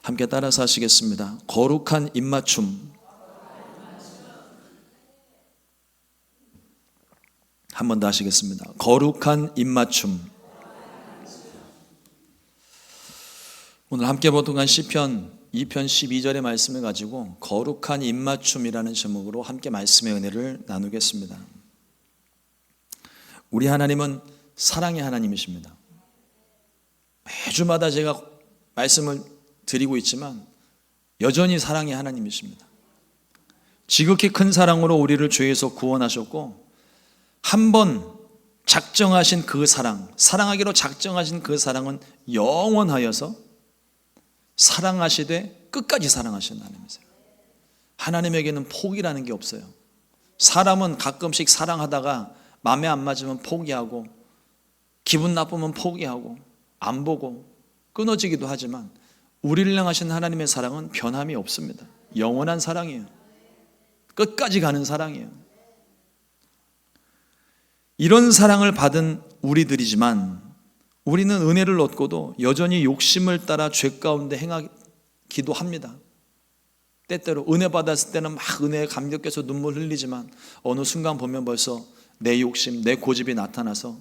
함께 따라서 하시겠습니다. 거룩한 입맞춤. 한 번 더 하시겠습니다. 거룩한 입맞춤. 오늘 함께 보통한 시편 2편 12절의 말씀을 가지고 거룩한 입맞춤이라는 제목으로 함께 말씀의 은혜를 나누겠습니다. 우리 하나님은 사랑의 하나님이십니다. 매주마다 제가 말씀을 드리고 있지만 여전히 사랑의 하나님이십니다. 지극히 큰 사랑으로 우리를 죄에서 구원하셨고, 한 번 작정하신 그 사랑, 사랑하기로 작정하신 그 사랑은 영원하여서 사랑하시되 끝까지 사랑하시는 하나님이세요. 하나님에게는 포기라는 게 없어요. 사람은 가끔씩 사랑하다가 마음에 안 맞으면 포기하고, 기분 나쁘면 포기하고, 안 보고 끊어지기도 하지만 우리를 향하신 하나님의 사랑은 변함이 없습니다. 영원한 사랑이에요. 끝까지 가는 사랑이에요. 이런 사랑을 받은 우리들이지만 우리는 은혜를 얻고도 여전히 욕심을 따라 죄 가운데 행하기도 합니다. 때때로 은혜 받았을 때는 막 은혜에 감격해서 눈물 흘리지만 어느 순간 보면 벌써 내 욕심, 내 고집이 나타나서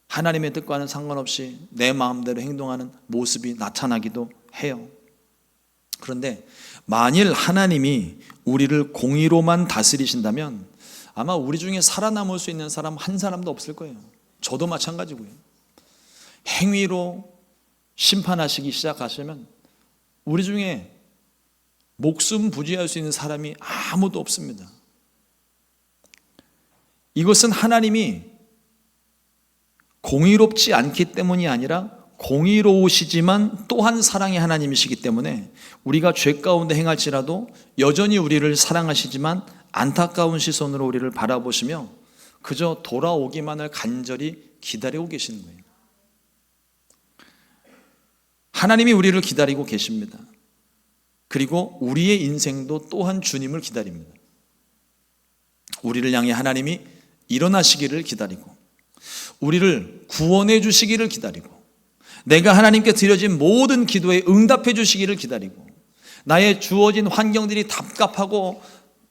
하나님의 뜻과는 상관없이 내 마음대로 행동하는 모습이 나타나기도 해요. 그런데 만일 하나님이 우리를 공의로만 다스리신다면 아마 우리 중에 살아남을 수 있는 사람 한 사람도 없을 거예요. 저도 마찬가지고요. 행위로 심판하시기 시작하시면 우리 중에 목숨 부지할 수 있는 사람이 아무도 없습니다. 이것은 하나님이 공의롭지 않기 때문이 아니라 공의로우시지만 또한 사랑의 하나님이시기 때문에 우리가 죄 가운데 행할지라도 여전히 우리를 사랑하시지만 안타까운 시선으로 우리를 바라보시며 그저 돌아오기만을 간절히 기다리고 계시는 거예요. 하나님이 우리를 기다리고 계십니다. 그리고 우리의 인생도 또한 주님을 기다립니다. 우리를 향해 하나님이 일어나시기를 기다리고, 우리를 구원해 주시기를 기다리고, 내가 하나님께 드려진 모든 기도에 응답해 주시기를 기다리고, 나의 주어진 환경들이 답답하고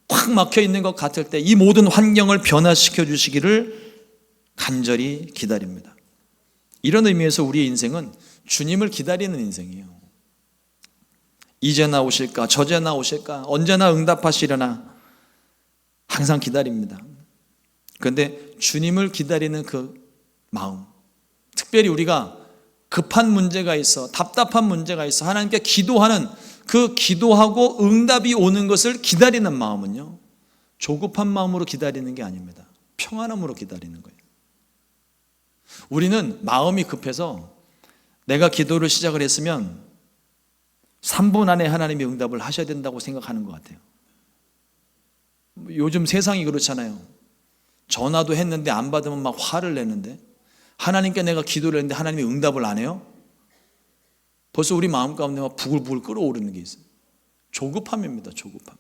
꽉 막혀 있는 것 같을 때 이 모든 환경을 변화시켜 주시기를 간절히 기다립니다. 이런 의미에서 우리의 인생은 주님을 기다리는 인생이에요. 이제나 오실까, 저제나 오실까, 언제나 응답하시려나 항상 기다립니다. 그런데 주님을 기다리는 그 마음, 특별히 우리가 급한 문제가 있어, 답답한 문제가 있어 하나님께 기도하는 그 기도하고 응답이 오는 것을 기다리는 마음은요, 조급한 마음으로 기다리는 게 아닙니다. 평안함으로 기다리는 거예요. 우리는 마음이 급해서 내가 기도를 시작을 했으면 3분 안에 하나님이 응답을 하셔야 된다고 생각하는 것 같아요. 요즘 세상이 그렇잖아요. 전화도 했는데 안 받으면 막 화를 내는데, 하나님께 내가 기도를 했는데 하나님이 응답을 안 해요? 벌써 우리 마음 가운데 막 부글부글 끓어오르는 게 있어요. 조급함입니다. 조급함.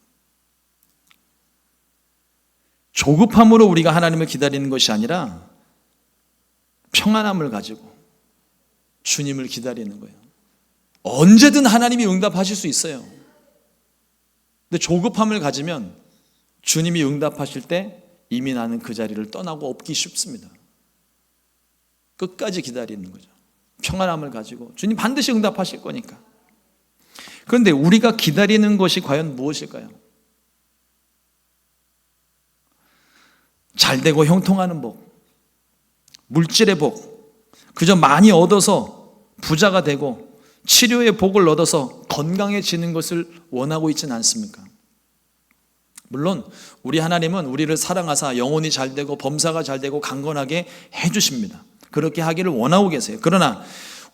조급함으로 우리가 하나님을 기다리는 것이 아니라 평안함을 가지고 주님을 기다리는 거예요. 언제든 하나님이 응답하실 수 있어요. 근데 조급함을 가지면 주님이 응답하실 때 이미 나는 그 자리를 떠나고 없기 쉽습니다. 끝까지 기다리는 거죠. 평안함을 가지고 주님 반드시 응답하실 거니까. 그런데 우리가 기다리는 것이 과연 무엇일까요? 잘되고 형통하는 복, 물질의 복, 그저 많이 얻어서 부자가 되고 치료의 복을 얻어서 건강해지는 것을 원하고 있지는 않습니까? 물론 우리 하나님은 우리를 사랑하사 영혼이 잘되고 범사가 잘되고 강건하게 해주십니다. 그렇게 하기를 원하고 계세요. 그러나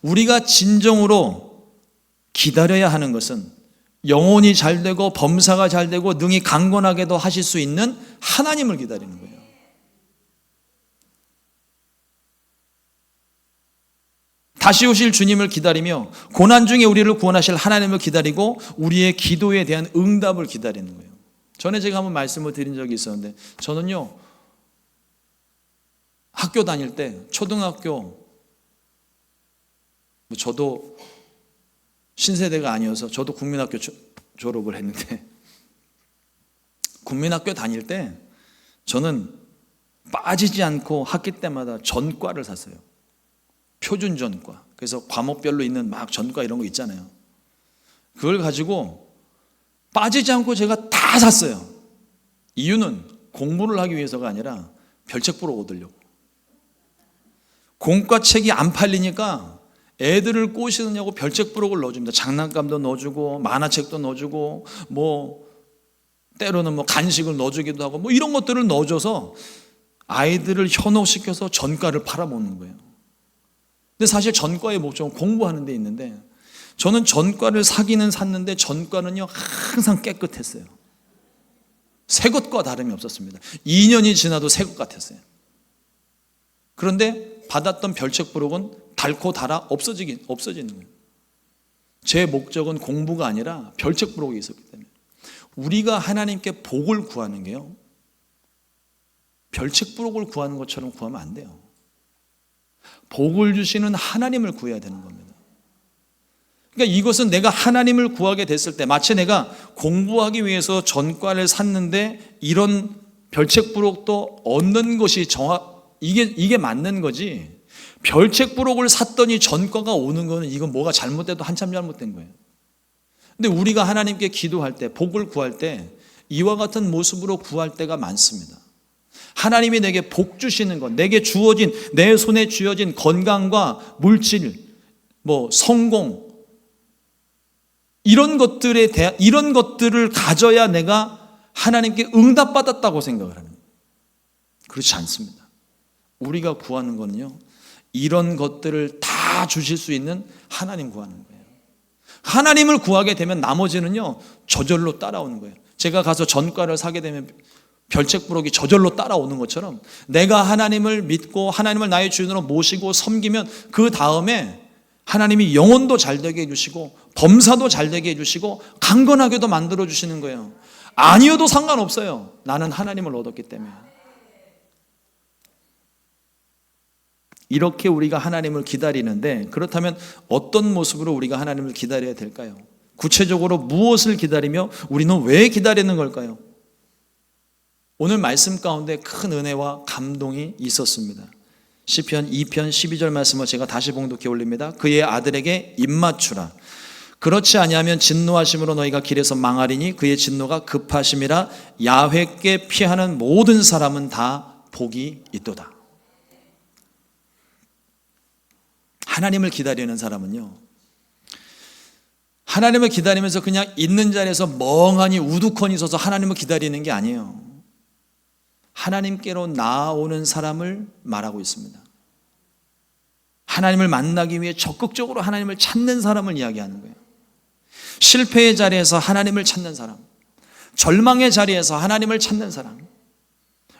우리가 진정으로 기다려야 하는 것은 영혼이 잘되고 범사가 잘되고 능히 강건하게도 하실 수 있는 하나님을 기다리는 거예요. 다시 오실 주님을 기다리며 고난 중에 우리를 구원하실 하나님을 기다리고 우리의 기도에 대한 응답을 기다리는 거예요. 전에 제가 한번 말씀을 드린 적이 있었는데, 저는요 학교 다닐 때 초등학교, 저도 신세대가 아니어서 저도 국민학교 졸업을 했는데 국민학교 다닐 때 저는 빠지지 않고 학기 때마다 전과를 샀어요. 표준 전과. 그래서 과목별로 있는 막 전과 이런 거 있잖아요. 그걸 가지고 빠지지 않고 제가 다 샀어요. 이유는 공부를 하기 위해서가 아니라 별책부로 얻으려고. 공과책이 안 팔리니까 애들을 꼬시느냐고 별책 부록을 넣어줍니다. 장난감도 넣어주고 만화책도 넣어주고 뭐 때로는 뭐 간식을 넣어주기도 하고 뭐 이런 것들을 넣어줘서 아이들을 현혹시켜서 전과를 팔아먹는 거예요. 근데 사실 전과의 목적은 공부하는 데 있는데 저는 전과를 사기는 샀는데 전과는요 항상 깨끗했어요. 새 것과 다름이 없었습니다. 2년이 지나도 새 것 같았어요. 그런데 받았던 별책 부록은 닳고 닳아 없어지는 거예요. 제 목적은 공부가 아니라 별책 부록이 있었기 때문에 우리가 하나님께 복을 구하는 게요 별책 부록을 구하는 것처럼 구하면 안 돼요. 복을 주시는 하나님을 구해야 되는 겁니다. 그러니까 이것은 내가 하나님을 구하게 됐을 때 마치 내가 공부하기 위해서 전과를 샀는데 이런 별책 부록도 얻는 것이 이게 맞는 거지. 별책 부록을 샀더니 전과가 오는 거는 이건 뭐가 잘못돼도 한참 잘못된 거예요. 근데 우리가 하나님께 기도할 때 복을 구할 때 이와 같은 모습으로 구할 때가 많습니다. 하나님이 내게 복 주시는 것, 내게 주어진 내 손에 쥐어진 건강과 물질, 뭐 성공 이런 것들을 가져야 내가 하나님께 응답받았다고 생각을 하는 거예요. 그렇지 않습니다. 우리가 구하는 거는요 이런 것들을 다 주실 수 있는 하나님 구하는 거예요. 하나님을 구하게 되면 나머지는요 저절로 따라오는 거예요. 제가 가서 전과를 사게 되면 별책 부록이 저절로 따라오는 것처럼 내가 하나님을 믿고 하나님을 나의 주인으로 모시고 섬기면 그 다음에 하나님이 영혼도 잘 되게 해주시고 범사도 잘 되게 해주시고 강건하게도 만들어 주시는 거예요. 아니어도 상관없어요. 나는 하나님을 얻었기 때문에. 이렇게 우리가 하나님을 기다리는데 그렇다면 어떤 모습으로 우리가 하나님을 기다려야 될까요? 구체적으로 무엇을 기다리며 우리는 왜 기다리는 걸까요? 오늘 말씀 가운데 큰 은혜와 감동이 있었습니다. 시편 2편 12절 말씀을 제가 다시 봉독해 올립니다. 그의 아들에게 입맞추라. 그렇지 아니하면 진노하심으로 너희가 길에서 망하리니 그의 진노가 급하심이라. 야훼께 피하는 모든 사람은 다 복이 있도다. 하나님을 기다리는 사람은요 하나님을 기다리면서 그냥 있는 자리에서 멍하니 우두커니 서서 하나님을 기다리는 게 아니에요. 하나님께로 나아오는 사람을 말하고 있습니다. 하나님을 만나기 위해 적극적으로 하나님을 찾는 사람을 이야기하는 거예요. 실패의 자리에서 하나님을 찾는 사람, 절망의 자리에서 하나님을 찾는 사람,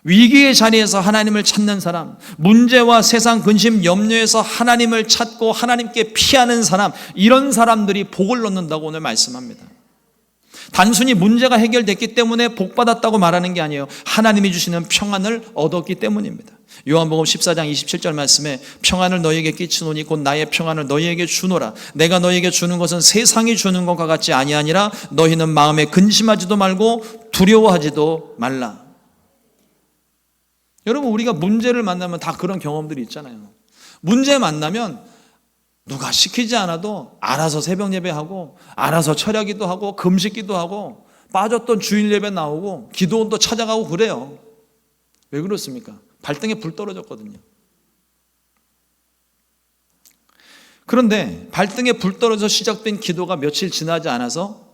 위기의 자리에서 하나님을 찾는 사람, 문제와 세상 근심 염려에서 하나님을 찾고 하나님께 피하는 사람, 이런 사람들이 복을 얻는다고 오늘 말씀합니다. 단순히 문제가 해결됐기 때문에 복 받았다고 말하는 게 아니에요. 하나님이 주시는 평안을 얻었기 때문입니다. 요한복음 14장 27절 말씀에 평안을 너희에게 끼치노니 곧 나의 평안을 너희에게 주노라. 내가 너희에게 주는 것은 세상이 주는 것과 같지 아니하니라. 너희는 마음에 근심하지도 말고 두려워하지도 말라. 여러분 우리가 문제를 만나면 다 그런 경험들이 있잖아요. 문제 만나면 누가 시키지 않아도 알아서 새벽 예배하고 알아서 철야기도 하고 금식기도 하고 빠졌던 주일 예배 나오고 기도원도 찾아가고 그래요. 왜 그렇습니까? 발등에 불 떨어졌거든요. 그런데 발등에 불 떨어져 시작된 기도가 며칠 지나지 않아서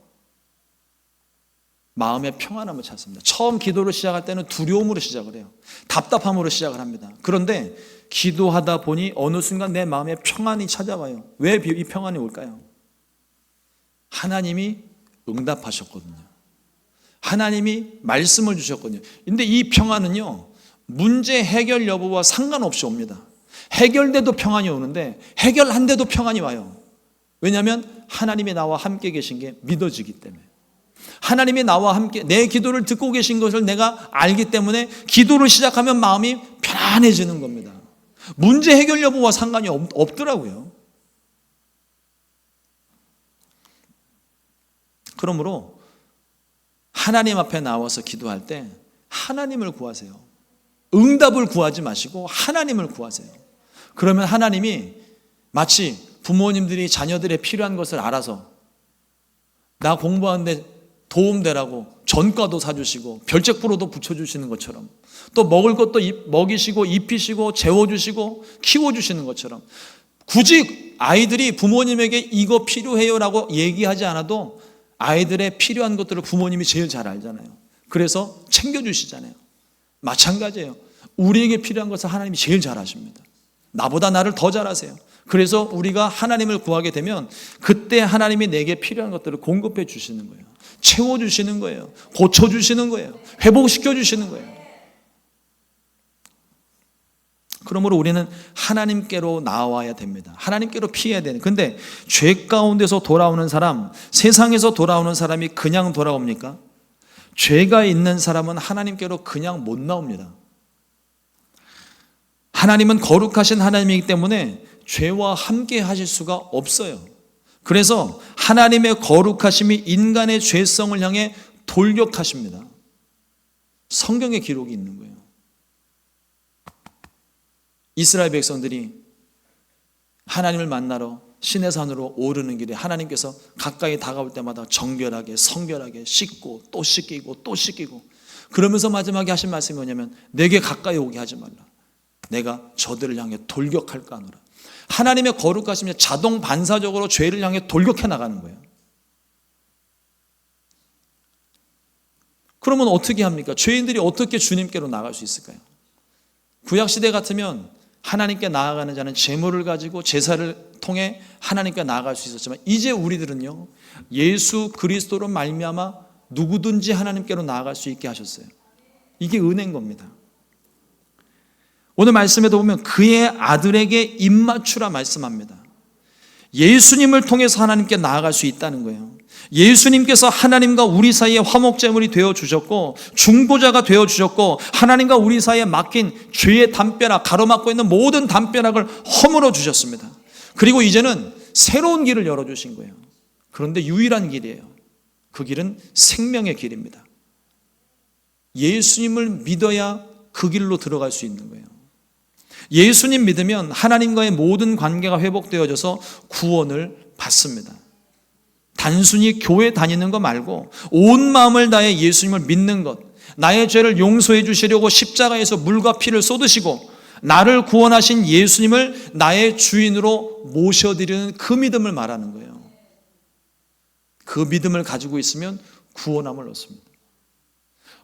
마음의 평안함을 찾습니다. 처음 기도를 시작할 때는 두려움으로 시작을 해요. 답답함으로 시작을 합니다. 그런데 기도하다 보니 어느 순간 내 마음에 평안이 찾아와요. 왜 이 평안이 올까요? 하나님이 응답하셨거든요. 하나님이 말씀을 주셨거든요. 근데 이 평안은요 문제 해결 여부와 상관없이 옵니다. 해결돼도 평안이 오는데 해결 안 돼도 평안이 와요. 왜냐하면 하나님이 나와 함께 계신 게 믿어지기 때문에, 하나님이 나와 함께 내 기도를 듣고 계신 것을 내가 알기 때문에 기도를 시작하면 마음이 편안해지는 겁니다. 문제 해결 여부와 상관이 없더라고요. 그러므로 하나님 앞에 나와서 기도할 때 하나님을 구하세요. 응답을 구하지 마시고 하나님을 구하세요. 그러면 하나님이 마치 부모님들이 자녀들의 필요한 것을 알아서 나 공부하는데 도움되라고 전과도 사주시고 별책부로도 붙여주시는 것처럼, 또 먹을 것도 먹이시고 입히시고 재워주시고 키워주시는 것처럼, 굳이 아이들이 부모님에게 이거 필요해요라고 얘기하지 않아도 아이들의 필요한 것들을 부모님이 제일 잘 알잖아요. 그래서 챙겨주시잖아요. 마찬가지예요. 우리에게 필요한 것을 하나님이 제일 잘 아십니다. 나보다 나를 더 잘 아세요. 그래서 우리가 하나님을 구하게 되면 그때 하나님이 내게 필요한 것들을 공급해 주시는 거예요. 채워주시는 거예요. 고쳐주시는 거예요. 회복시켜 주시는 거예요. 그러므로 우리는 하나님께로 나와야 됩니다. 하나님께로 피해야 되는. 근데 죄 가운데서 돌아오는 사람, 세상에서 돌아오는 사람이 그냥 돌아옵니까? 죄가 있는 사람은 하나님께로 그냥 못 나옵니다. 하나님은 거룩하신 하나님이기 때문에 죄와 함께 하실 수가 없어요. 그래서 하나님의 거룩하심이 인간의 죄성을 향해 돌격하십니다. 성경에 기록이 있는 거예요. 이스라엘 백성들이 하나님을 만나러 시내산으로 오르는 길에 하나님께서 가까이 다가올 때마다 정결하게 성결하게 씻고 또 씻기고 또 씻기고, 그러면서 마지막에 하신 말씀이 뭐냐면 내게 가까이 오게 하지 말라. 내가 저들을 향해 돌격할까 하노라. 하나님의 거룩하심이 자동 반사적으로 죄를 향해 돌격해 나가는 거예요. 그러면 어떻게 합니까? 죄인들이 어떻게 주님께로 나갈 수 있을까요? 구약시대 같으면 하나님께 나아가는 자는 제물을 가지고 제사를 통해 하나님께 나아갈 수 있었지만, 이제 우리들은요, 예수 그리스도로 말미암아 누구든지 하나님께로 나아갈 수 있게 하셨어요. 이게 은혜인 겁니다. 오늘 말씀에도 보면 그의 아들에게 입맞추라 말씀합니다. 예수님을 통해서 하나님께 나아갈 수 있다는 거예요. 예수님께서 하나님과 우리 사이에 화목제물이 되어주셨고 중보자가 되어주셨고, 하나님과 우리 사이에 막힌 죄의 담벼락, 가로막고 있는 모든 담벼락을 허물어 주셨습니다. 그리고 이제는 새로운 길을 열어주신 거예요. 그런데 유일한 길이에요. 그 길은 생명의 길입니다. 예수님을 믿어야 그 길로 들어갈 수 있는 거예요. 예수님 믿으면 하나님과의 모든 관계가 회복되어져서 구원을 받습니다. 단순히 교회 다니는 거 말고 온 마음을 다해 예수님을 믿는 것, 나의 죄를 용서해 주시려고 십자가에서 물과 피를 쏟으시고 나를 구원하신 예수님을 나의 주인으로 모셔드리는 그 믿음을 말하는 거예요. 그 믿음을 가지고 있으면 구원함을 얻습니다.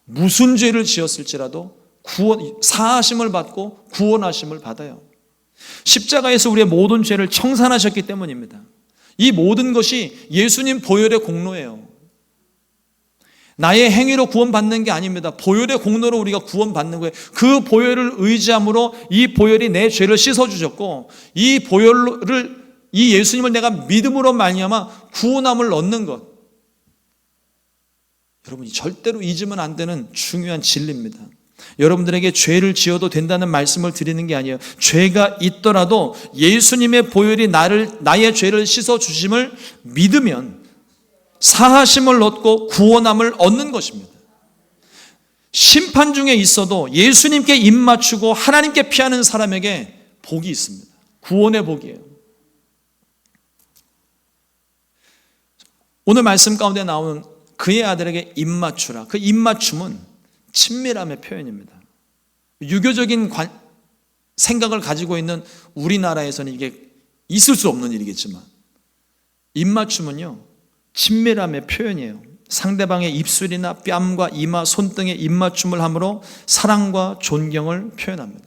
무슨 죄를 지었을지라도 사하심을 받고 구원하심을 받아요. 십자가에서 우리의 모든 죄를 청산하셨기 때문입니다. 이 모든 것이 예수님 보혈의 공로예요. 나의 행위로 구원받는 게 아닙니다. 보혈의 공로로 우리가 구원받는 거예요. 그 보혈을 의지함으로 이 보혈이 내 죄를 씻어주셨고, 이 보혈을, 이 예수님을 내가 믿음으로 말미암아 구원함을 얻는 것. 여러분, 절대로 잊으면 안 되는 중요한 진리입니다. 여러분들에게 죄를 지어도 된다는 말씀을 드리는 게 아니에요. 죄가 있더라도 예수님의 보혈이 나의 죄를 씻어주심을 믿으면 사하심을 얻고 구원함을 얻는 것입니다. 심판 중에 있어도 예수님께 입 맞추고 하나님께 피하는 사람에게 복이 있습니다. 구원의 복이에요. 오늘 말씀 가운데 나오는 그의 아들에게 입 맞추라. 그 입 맞춤은 친밀함의 표현입니다. 유교적인 생각을 가지고 있는 우리나라에서는 이게 있을 수 없는 일이겠지만, 입맞춤은요 친밀함의 표현이에요. 상대방의 입술이나 뺨과 이마, 손등에 입맞춤을 함으로 사랑과 존경을 표현합니다.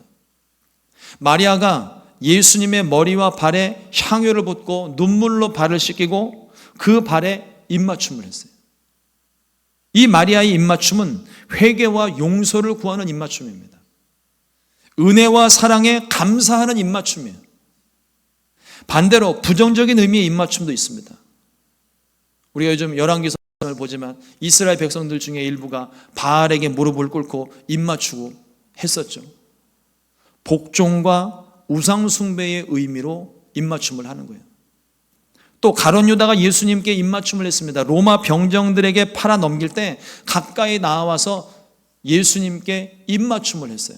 마리아가 예수님의 머리와 발에 향유를 붓고 눈물로 발을 씻기고 그 발에 입맞춤을 했어요. 이 마리아의 입맞춤은 회개와 용서를 구하는 입맞춤입니다. 은혜와 사랑에 감사하는 입맞춤이에요. 반대로 부정적인 의미의 입맞춤도 있습니다. 우리가 요즘 열왕기서를 보지만 이스라엘 백성들 중에 일부가 바알에게 무릎을 꿇고 입맞추고 했었죠. 복종과 우상 숭배의 의미로 입맞춤을 하는 거예요. 또 가룟 유다가 예수님께 입맞춤을 했습니다. 로마 병정들에게 팔아 넘길 때 가까이 나와서 예수님께 입맞춤을 했어요.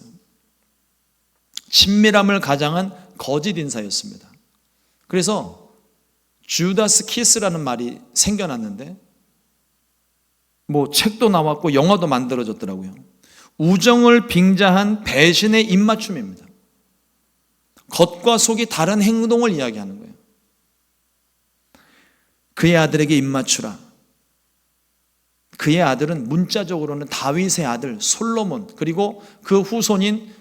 친밀함을 가장한 거짓 인사였습니다. 그래서 주다스 키스라는 말이 생겨났는데 책도 나왔고 영화도 만들어졌더라고요. 우정을 빙자한 배신의 입맞춤입니다. 겉과 속이 다른 행동을 이야기하는 거예요. 그의 아들에게 입맞추라. 그의 아들은 문자적으로는 다윗의 아들 솔로몬, 그리고 그 후손인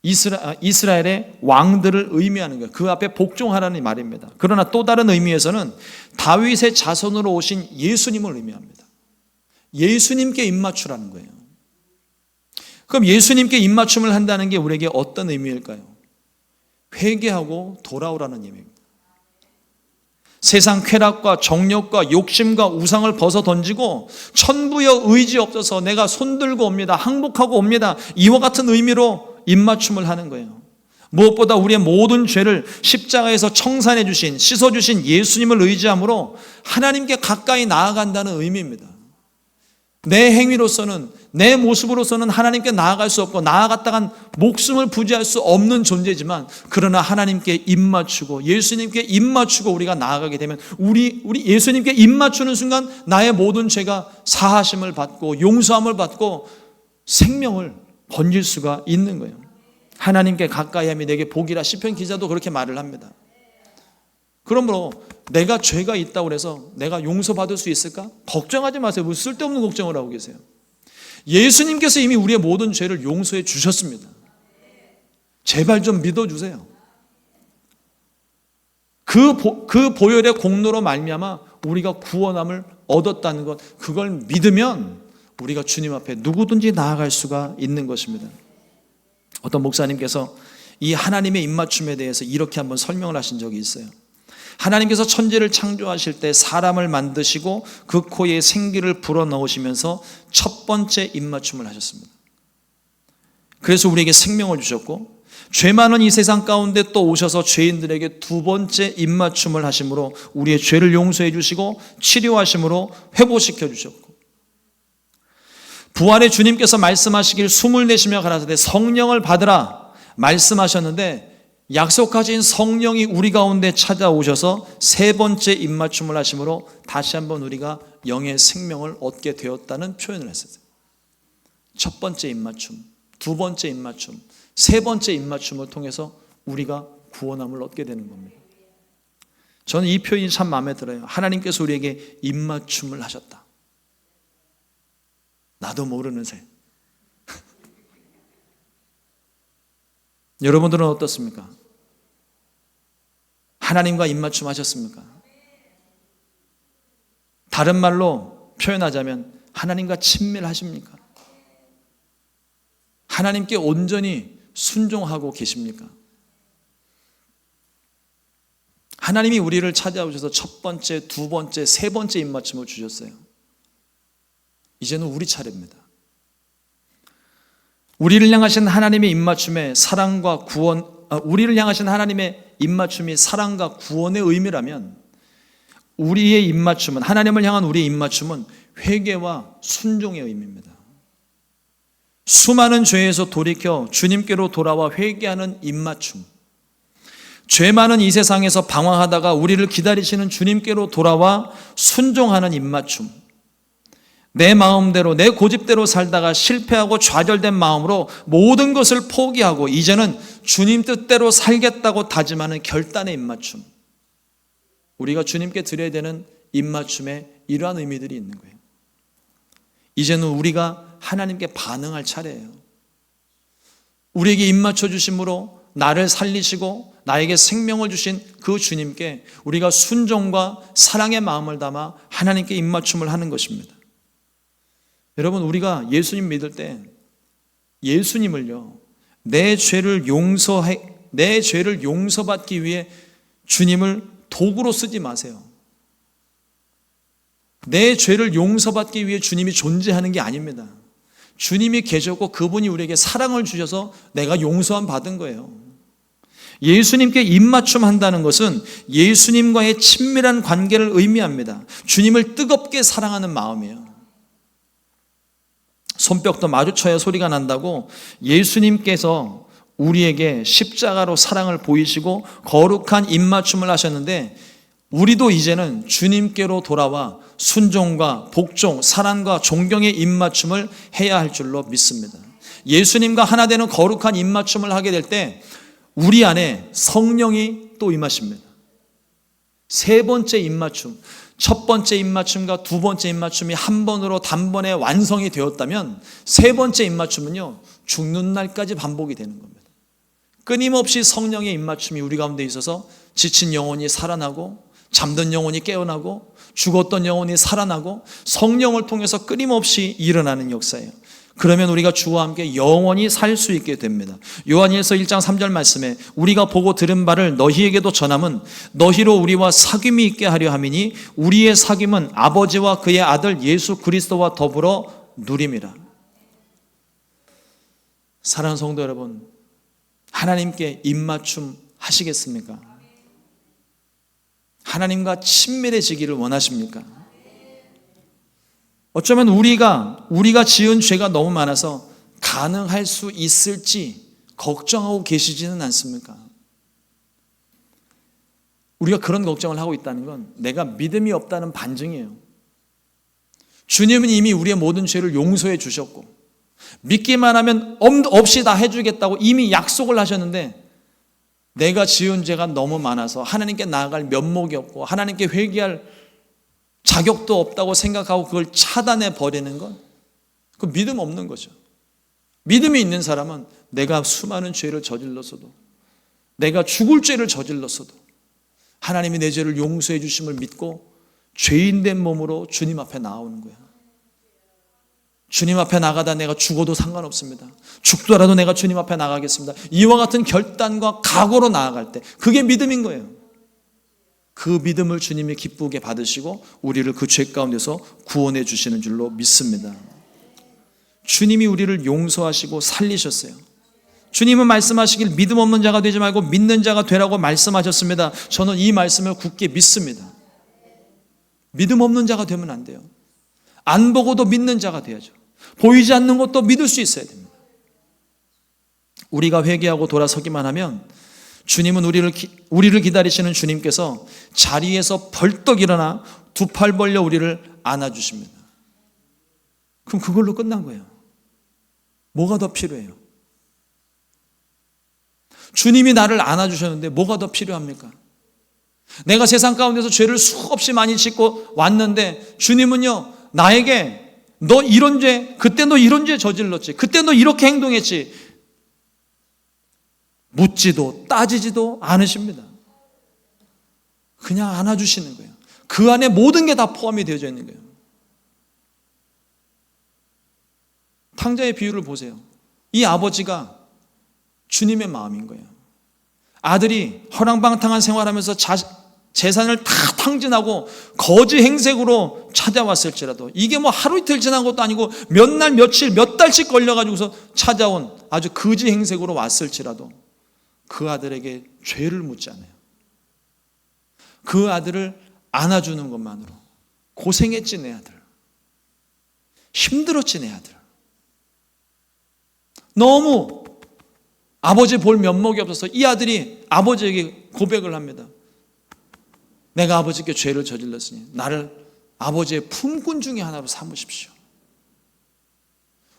이스라엘의 왕들을 의미하는 거예요. 그 앞에 복종하라는 말입니다. 그러나 또 다른 의미에서는 다윗의 자손으로 오신 예수님을 의미합니다. 예수님께 입맞추라는 거예요. 그럼 예수님께 입맞춤을 한다는 게 우리에게 어떤 의미일까요? 회개하고 돌아오라는 의미입니다. 세상 쾌락과 정욕과 욕심과 우상을 벗어 던지고 천부여 의지 없어서 내가 손들고 옵니다, 항복하고 옵니다, 이와 같은 의미로 입맞춤을 하는 거예요. 무엇보다 우리의 모든 죄를 십자가에서 청산해 주신, 씻어 주신 예수님을 의지함으로 하나님께 가까이 나아간다는 의미입니다. 내 행위로서는, 내 모습으로서는 하나님께 나아갈 수 없고 나아갔다간 목숨을 부지할 수 없는 존재지만, 그러나 하나님께 입맞추고 예수님께 입맞추고 우리가 나아가게 되면 우리 예수님께 입맞추는 순간 나의 모든 죄가 사하심을 받고 용서함을 받고 생명을 건질 수가 있는 거예요. 하나님께 가까이함이 내게 복이라 시편 기자도 그렇게 말을 합니다. 그러므로 내가 죄가 있다고 해서 내가 용서받을 수 있을까? 걱정하지 마세요. 뭐 쓸데없는 걱정을 하고 계세요. 예수님께서 이미 우리의 모든 죄를 용서해 주셨습니다. 제발 좀 믿어주세요. 그 보혈의 공로로 말미암아 우리가 구원함을 얻었다는 것, 그걸 믿으면 우리가 주님 앞에 누구든지 나아갈 수가 있는 것입니다. 어떤 목사님께서 이 하나님의 입맞춤에 대해서 이렇게 한번 설명을 하신 적이 있어요. 하나님께서 천지를 창조하실 때 사람을 만드시고 그 코에 생기를 불어넣으시면서 첫 번째 입맞춤을 하셨습니다. 그래서 우리에게 생명을 주셨고, 죄 많은 이 세상 가운데 또 오셔서 죄인들에게 두 번째 입맞춤을 하심으로 우리의 죄를 용서해 주시고 치료하심으로 회복시켜 주셨고, 부활의 주님께서 말씀하시길 숨을 내쉬며 가라사대 성령을 받으라 말씀하셨는데, 약속하신 성령이 우리 가운데 찾아오셔서 세 번째 입맞춤을 하심으로 다시 한번 우리가 영의 생명을 얻게 되었다는 표현을 했어요. 첫 번째 입맞춤, 두 번째 입맞춤, 세 번째 입맞춤을 통해서 우리가 구원함을 얻게 되는 겁니다. 저는 이 표현이 참 마음에 들어요. 하나님께서 우리에게 입맞춤을 하셨다. 나도 모르는 새. 여러분들은 어떻습니까? 하나님과 입맞춤 하셨습니까? 다른 말로 표현하자면 하나님과 친밀하십니까? 하나님께 온전히 순종하고 계십니까? 하나님이 우리를 찾아오셔서 첫 번째, 두 번째, 세 번째 입맞춤을 주셨어요. 이제는 우리 차례입니다. 우리를 향하신 하나님의 입맞춤에 사랑과 구원, 우리를 향하신 하나님의 입맞춤이 사랑과 구원의 의미라면, 우리의 입맞춤은, 하나님을 향한 우리의 입맞춤은 회개와 순종의 의미입니다. 수많은 죄에서 돌이켜 주님께로 돌아와 회개하는 입맞춤, 죄 많은 이 세상에서 방황하다가 우리를 기다리시는 주님께로 돌아와 순종하는 입맞춤, 내 마음대로, 내 고집대로 살다가 실패하고 좌절된 마음으로 모든 것을 포기하고 이제는 주님 뜻대로 살겠다고 다짐하는 결단의 입맞춤, 우리가 주님께 드려야 되는 입맞춤에 이러한 의미들이 있는 거예요. 이제는 우리가 하나님께 반응할 차례예요. 우리에게 입맞춰 주심으로 나를 살리시고 나에게 생명을 주신 그 주님께 우리가 순종과 사랑의 마음을 담아 하나님께 입맞춤을 하는 것입니다. 여러분, 우리가 예수님 믿을 때 예수님을요, 내 죄를 용서받기 위해 주님을 도구로 쓰지 마세요. 내 죄를 용서받기 위해 주님이 존재하는 게 아닙니다. 주님이 계셨고 그분이 우리에게 사랑을 주셔서 내가 용서함 받은 거예요. 예수님께 입맞춤 한다는 것은 예수님과의 친밀한 관계를 의미합니다. 주님을 뜨겁게 사랑하는 마음이에요. 손뼉도 마주쳐야 소리가 난다고 예수님께서 우리에게 십자가로 사랑을 보이시고 거룩한 입맞춤을 하셨는데, 우리도 이제는 주님께로 돌아와 순종과 복종, 사랑과 존경의 입맞춤을 해야 할 줄로 믿습니다. 예수님과 하나 되는 거룩한 입맞춤을 하게 될 때 우리 안에 성령이 또 임하십니다. 세 번째 입맞춤, 첫 번째 입맞춤과 두 번째 입맞춤이 한 번으로 단번에 완성이 되었다면, 세 번째 입맞춤은요, 죽는 날까지 반복이 되는 겁니다. 끊임없이 성령의 입맞춤이 우리 가운데 있어서 지친 영혼이 살아나고, 잠든 영혼이 깨어나고, 죽었던 영혼이 살아나고, 성령을 통해서 끊임없이 일어나는 역사예요. 그러면 우리가 주와 함께 영원히 살 수 있게 됩니다. 요한일서 1장 3절 말씀에 우리가 보고 들은 바를 너희에게도 전함은 너희로 우리와 사귐이 있게 하려 함이니 우리의 사귐은 아버지와 그의 아들 예수 그리스도와 더불어 누림이라. 사랑하는 성도 여러분, 하나님께 입맞춤 하시겠습니까? 하나님과 친밀해지기를 원하십니까? 어쩌면 우리가 지은 죄가 너무 많아서 가능할 수 있을지 걱정하고 계시지는 않습니까? 우리가 그런 걱정을 하고 있다는 건 내가 믿음이 없다는 반증이에요. 주님은 이미 우리의 모든 죄를 용서해 주셨고, 믿기만 하면 없이 다 해주겠다고 이미 약속을 하셨는데, 내가 지은 죄가 너무 많아서 하나님께 나아갈 면목이 없고 하나님께 회개할 자격도 없다고 생각하고 그걸 차단해 버리는 건 그 믿음 없는 거죠. 믿음이 있는 사람은 내가 수많은 죄를 저질렀어도, 내가 죽을 죄를 저질렀어도 하나님이 내 죄를 용서해 주심을 믿고 죄인된 몸으로 주님 앞에 나오는 거야. 주님 앞에 나가다 내가 죽어도 상관없습니다. 죽더라도 내가 주님 앞에 나가겠습니다. 이와 같은 결단과 각오로 나아갈 때, 그게 믿음인 거예요. 그 믿음을 주님이 기쁘게 받으시고 우리를 그 죄 가운데서 구원해 주시는 줄로 믿습니다. 주님이 우리를 용서하시고 살리셨어요. 주님은 말씀하시길 믿음 없는 자가 되지 말고 믿는 자가 되라고 말씀하셨습니다. 저는 이 말씀을 굳게 믿습니다. 믿음 없는 자가 되면 안 돼요. 안 보고도 믿는 자가 돼야죠. 보이지 않는 것도 믿을 수 있어야 됩니다. 우리가 회개하고 돌아서기만 하면 주님은 우리를 기다리시는 주님께서 자리에서 벌떡 일어나 두 팔 벌려 우리를 안아주십니다. 그럼 그걸로 끝난 거예요. 뭐가 더 필요해요? 주님이 나를 안아주셨는데 뭐가 더 필요합니까? 내가 세상 가운데서 죄를 수없이 많이 짓고 왔는데 주님은요, 나에게 너 이런 죄, 그때 너 이런 죄 저질렀지, 그때 너 이렇게 행동했지, 묻지도 따지지도 않으십니다. 그냥 안아주시는 거예요. 그 안에 모든 게 다 포함이 되어져 있는 거예요. 탕자의 비유를 보세요. 이 아버지가 주님의 마음인 거예요. 아들이 허랑방탕한 생활하면서 재산을 다 탕진하고 거지 행색으로 찾아왔을지라도, 이게 뭐 하루 이틀 지난 것도 아니고 몇 날 며칠 몇 달씩 걸려가지고서 찾아온 아주 거지 행색으로 왔을지라도 그 아들에게 죄를 묻지 않아요. 그 아들을 안아주는 것만으로 고생했지 내 아들, 힘들었지 내 아들, 너무 아버지 볼 면목이 없어서 이 아들이 아버지에게 고백을 합니다. 내가 아버지께 죄를 저질렀으니 나를 아버지의 품꾼 중에 하나로 삼으십시오.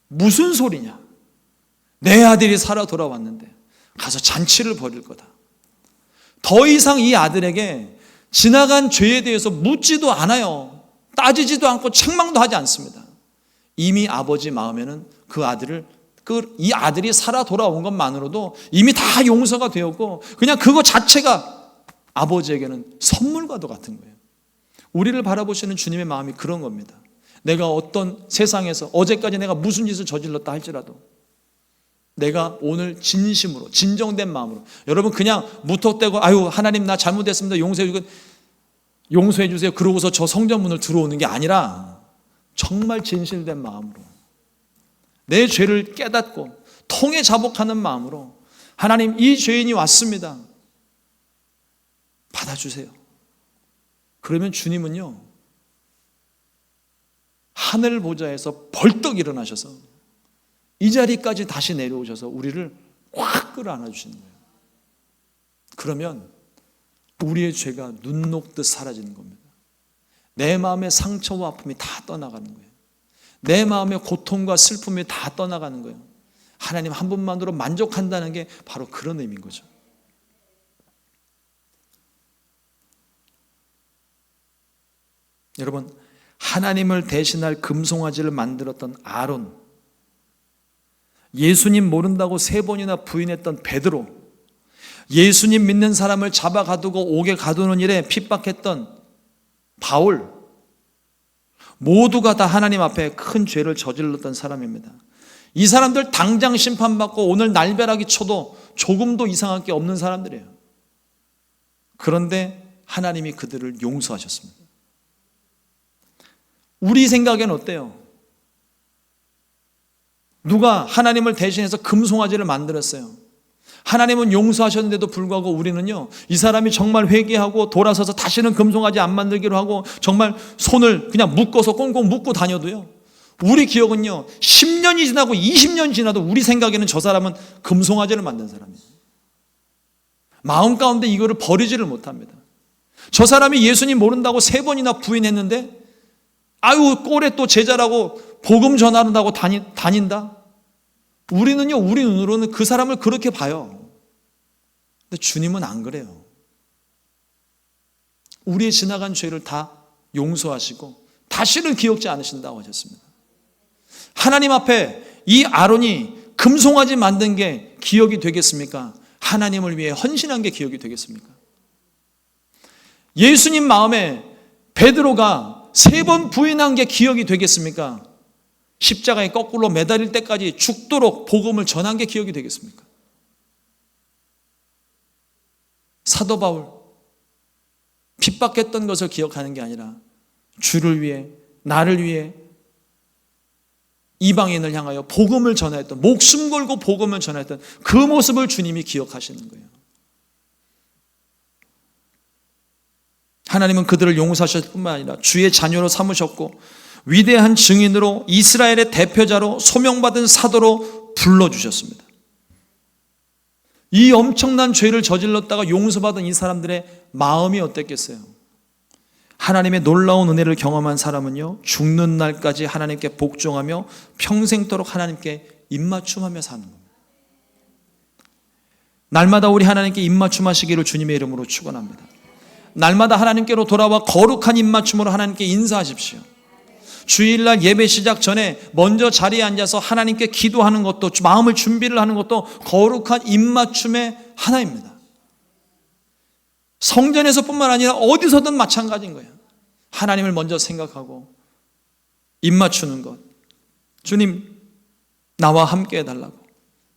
무슨 소리냐? 내 아들이 살아 돌아왔는데 가서 잔치를 벌일 거다. 더 이상 이 아들에게 지나간 죄에 대해서 묻지도 않아요. 따지지도 않고 책망도 하지 않습니다. 이미 아버지 마음에는 이 아들이 살아 돌아온 것만으로도 이미 다 용서가 되었고, 그냥 그거 자체가 아버지에게는 선물과도 같은 거예요. 우리를 바라보시는 주님의 마음이 그런 겁니다. 내가 어떤 세상에서 어제까지 내가 무슨 짓을 저질렀다 할지라도 내가 오늘 진심으로, 진정된 마음으로, 여러분 그냥 무턱대고 아유 하나님 나 잘못했습니다 용서해 주세요 그러고서 저 성전문을 들어오는 게 아니라 정말 진실된 마음으로 내 죄를 깨닫고 통해 자복하는 마음으로 하나님, 이 죄인이 왔습니다. 받아주세요. 그러면 주님은요, 하늘 보좌에서 벌떡 일어나셔서 이 자리까지 다시 내려오셔서 우리를 확 끌어안아 주시는 거예요. 그러면 우리의 죄가 눈 녹듯 사라지는 겁니다. 내 마음의 상처와 아픔이 다 떠나가는 거예요. 내 마음의 고통과 슬픔이 다 떠나가는 거예요. 하나님 한 분만으로 만족한다는 게 바로 그런 의미인 거죠. 여러분, 하나님을 대신할 금송아지를 만들었던 아론, 예수님 모른다고 3번이나 부인했던 베드로, 예수님 믿는 사람을 잡아 가두고 옥에 가두는 일에 핍박했던 바울, 모두가 다 하나님 앞에 큰 죄를 저질렀던 사람입니다. 이 사람들 당장 심판받고 오늘 날벼락이 쳐도 조금도 이상할 게 없는 사람들이에요. 그런데 하나님이 그들을 용서하셨습니다. 우리 생각엔 어때요? 누가 하나님을 대신해서 금송아지를 만들었어요. 하나님은 용서하셨는데도 불구하고 우리는요, 이 사람이 정말 회개하고 돌아서서 다시는 금송아지 안 만들기로 하고 정말 손을 그냥 묶어서 꽁꽁 묶고 다녀도요, 우리 기억은요 10년이 지나고 20년 지나도 우리 생각에는 저 사람은 금송아지를 만든 사람이에요. 마음 가운데 이거를 버리지를 못합니다. 저 사람이 예수님 모른다고 3번이나 부인했는데 아유 꼴에 또 제자라고 복음 전하는다고 다닌다? 우리는요, 우리 눈으로는 그 사람을 그렇게 봐요. 근데 주님은 안 그래요. 우리의 지나간 죄를 다 용서하시고 다시는 기억지 않으신다고 하셨습니다. 하나님 앞에 이 아론이 금송아지 만든 게 기억이 되겠습니까? 하나님을 위해 헌신한 게 기억이 되겠습니까? 예수님 마음에 베드로가 3번 부인한 게 기억이 되겠습니까? 십자가에 거꾸로 매달릴 때까지 죽도록 복음을 전한 게 기억이 되겠습니까? 사도 바울, 핍박했던 것을 기억하는 게 아니라 주를 위해, 나를 위해 이방인을 향하여 복음을 전하였던, 목숨 걸고 복음을 전하였던 그 모습을 주님이 기억하시는 거예요. 하나님은 그들을 용서하셨을 뿐만 아니라 주의 자녀로 삼으셨고 위대한 증인으로 이스라엘의 대표자로 소명받은 사도로 불러주셨습니다. 이 엄청난 죄를 저질렀다가 용서받은 이 사람들의 마음이 어땠겠어요? 하나님의 놀라운 은혜를 경험한 사람은요, 죽는 날까지 하나님께 복종하며 평생토록 하나님께 입맞춤하며 사는 겁니다. 날마다 우리 하나님께 입맞춤하시기를 주님의 이름으로 축원합니다. 날마다 하나님께로 돌아와 거룩한 입맞춤으로 하나님께 인사하십시오. 주일날 예배 시작 전에 먼저 자리에 앉아서 하나님께 기도하는 것도, 마음을 준비를 하는 것도 거룩한 입맞춤의 하나입니다. 성전에서뿐만 아니라 어디서든 마찬가지인 거예요. 하나님을 먼저 생각하고 입맞추는 것. 주님, 나와 함께 해달라고.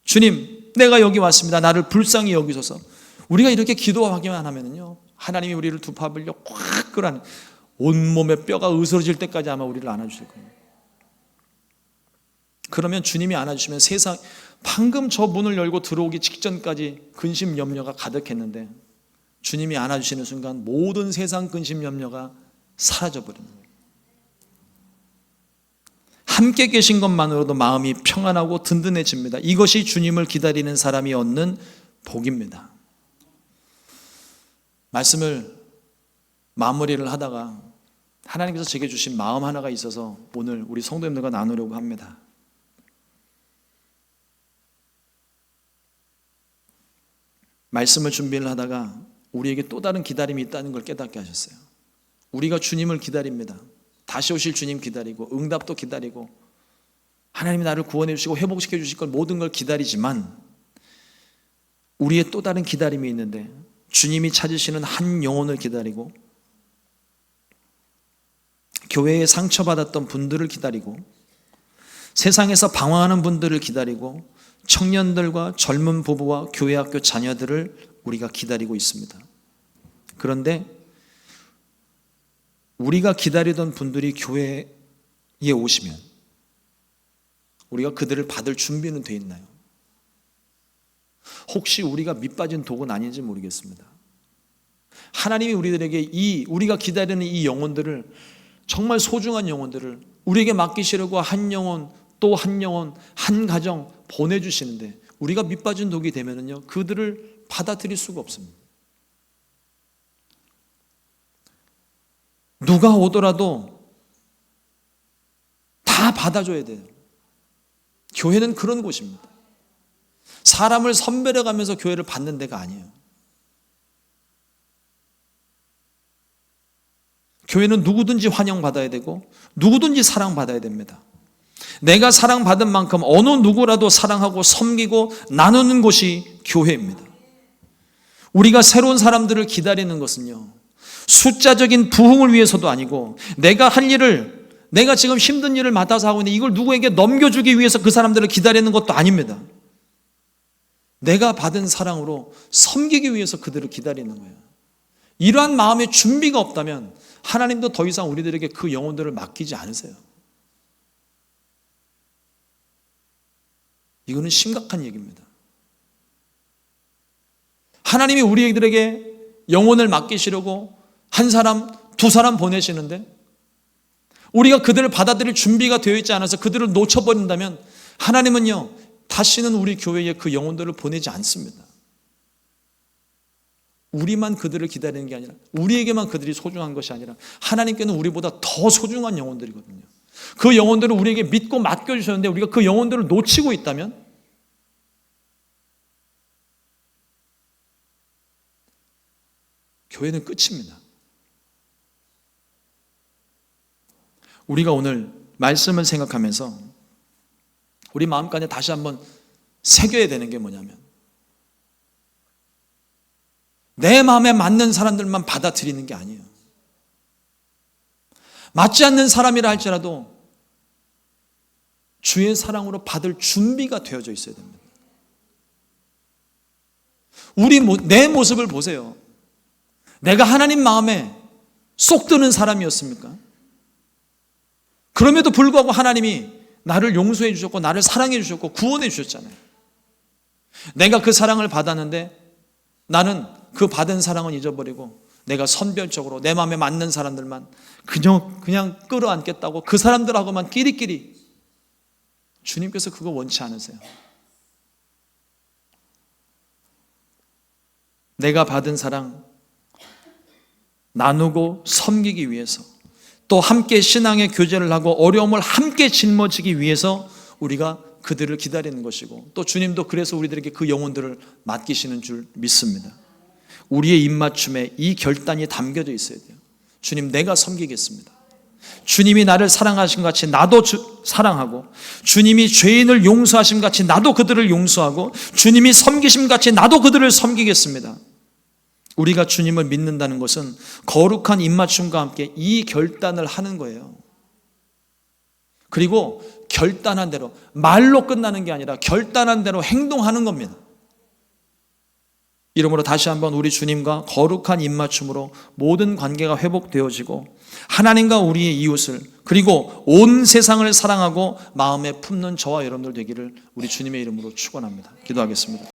주님, 내가 여기 왔습니다. 나를 불쌍히 여기소서. 우리가 이렇게 기도하기만 하면요, 하나님이 우리를 두 팔을요 꽉 끌어안는, 온몸에 뼈가 으스러질 때까지 아마 우리를 안아주실 거예요. 그러면 주님이 안아주시면 세상, 방금 저 문을 열고 들어오기 직전까지 근심 염려가 가득했는데 주님이 안아주시는 순간 모든 세상 근심 염려가 사라져버리는 거예요. 함께 계신 것만으로도 마음이 평안하고 든든해집니다. 이것이 주님을 기다리는 사람이 얻는 복입니다. 말씀을 마무리를 하다가 하나님께서 제게 주신 마음 하나가 있어서 오늘 우리 성도님들과 나누려고 합니다. 말씀을 준비를 하다가 우리에게 또 다른 기다림이 있다는 걸 깨닫게 하셨어요. 우리가 주님을 기다립니다. 다시 오실 주님 기다리고 응답도 기다리고 하나님이 나를 구원해 주시고 회복시켜 주실 걸, 모든 걸 기다리지만 우리의 또 다른 기다림이 있는데, 주님이 찾으시는 한 영혼을 기다리고 교회에 상처받았던 분들을 기다리고 세상에서 방황하는 분들을 기다리고 청년들과 젊은 부부와 교회 학교 자녀들을 우리가 기다리고 있습니다. 그런데 우리가 기다리던 분들이 교회에 오시면 우리가 그들을 받을 준비는 돼 있나요? 혹시 우리가 밑빠진 독은 아닌지 모르겠습니다. 하나님이 우리들에게 우리가 기다리는 이 영혼들을, 정말 소중한 영혼들을 우리에게 맡기시려고 한 영혼 또 한 영혼, 한 가정 보내주시는데, 우리가 밑빠진 독이 되면은요, 그들을 받아들일 수가 없습니다. 누가 오더라도 다 받아줘야 돼요. 교회는 그런 곳입니다. 사람을 선별해가면서 교회를 받는 데가 아니에요. 교회는 누구든지 환영받아야 되고 누구든지 사랑받아야 됩니다. 내가 사랑받은 만큼 어느 누구라도 사랑하고 섬기고 나누는 곳이 교회입니다. 우리가 새로운 사람들을 기다리는 것은요, 숫자적인 부흥을 위해서도 아니고, 내가 할 일을, 내가 지금 힘든 일을 맡아서 하고 있는데 이걸 누구에게 넘겨주기 위해서 그 사람들을 기다리는 것도 아닙니다. 내가 받은 사랑으로 섬기기 위해서 그들을 기다리는 거예요. 이러한 마음의 준비가 없다면 하나님도 더 이상 우리들에게 그 영혼들을 맡기지 않으세요. 이거는 심각한 얘기입니다. 하나님이 우리들에게 영혼을 맡기시려고 한 사람, 두 사람 보내시는데, 우리가 그들을 받아들일 준비가 되어 있지 않아서 그들을 놓쳐버린다면 하나님은요, 다시는 우리 교회에 그 영혼들을 보내지 않습니다. 우리만 그들을 기다리는 게 아니라, 우리에게만 그들이 소중한 것이 아니라 하나님께는 우리보다 더 소중한 영혼들이거든요. 그 영혼들을 우리에게 믿고 맡겨주셨는데 우리가 그 영혼들을 놓치고 있다면 교회는 끝입니다. 우리가 오늘 말씀을 생각하면서 우리 마음간에 다시 한번 새겨야 되는 게 뭐냐면, 내 마음에 맞는 사람들만 받아들이는 게 아니에요. 맞지 않는 사람이라 할지라도 주의 사랑으로 받을 준비가 되어져 있어야 됩니다. 내 모습을 보세요. 내가 하나님 마음에 쏙 드는 사람이었습니까? 그럼에도 불구하고 하나님이 나를 용서해 주셨고 나를 사랑해 주셨고 구원해 주셨잖아요. 내가 그 사랑을 받았는데 나는 그 받은 사랑은 잊어버리고 내가 선별적으로 내 마음에 맞는 사람들만 그냥 끌어안겠다고 그 사람들하고만 끼리끼리, 주님께서 그거 원치 않으세요. 내가 받은 사랑 나누고 섬기기 위해서, 또 함께 신앙의 교제를 하고 어려움을 함께 짊어지기 위해서 우리가 그들을 기다리는 것이고, 또 주님도 그래서 우리들에게 그 영혼들을 맡기시는 줄 믿습니다. 우리의 입맞춤에 이 결단이 담겨져 있어야 돼요. 주님, 내가 섬기겠습니다. 주님이 나를 사랑하신 같이 나도 사랑하고, 주님이 죄인을 용서하신 같이 나도 그들을 용서하고, 주님이 섬기심 같이 나도 그들을 섬기겠습니다. 우리가 주님을 믿는다는 것은 거룩한 입맞춤과 함께 이 결단을 하는 거예요. 그리고 결단한 대로, 말로 끝나는 게 아니라 결단한 대로 행동하는 겁니다. 이러므로 다시 한번 우리 주님과 거룩한 입맞춤으로 모든 관계가 회복되어지고 하나님과 우리의 이웃을, 그리고 온 세상을 사랑하고 마음에 품는 저와 여러분들 되기를 우리 주님의 이름으로 축원합니다. 기도하겠습니다.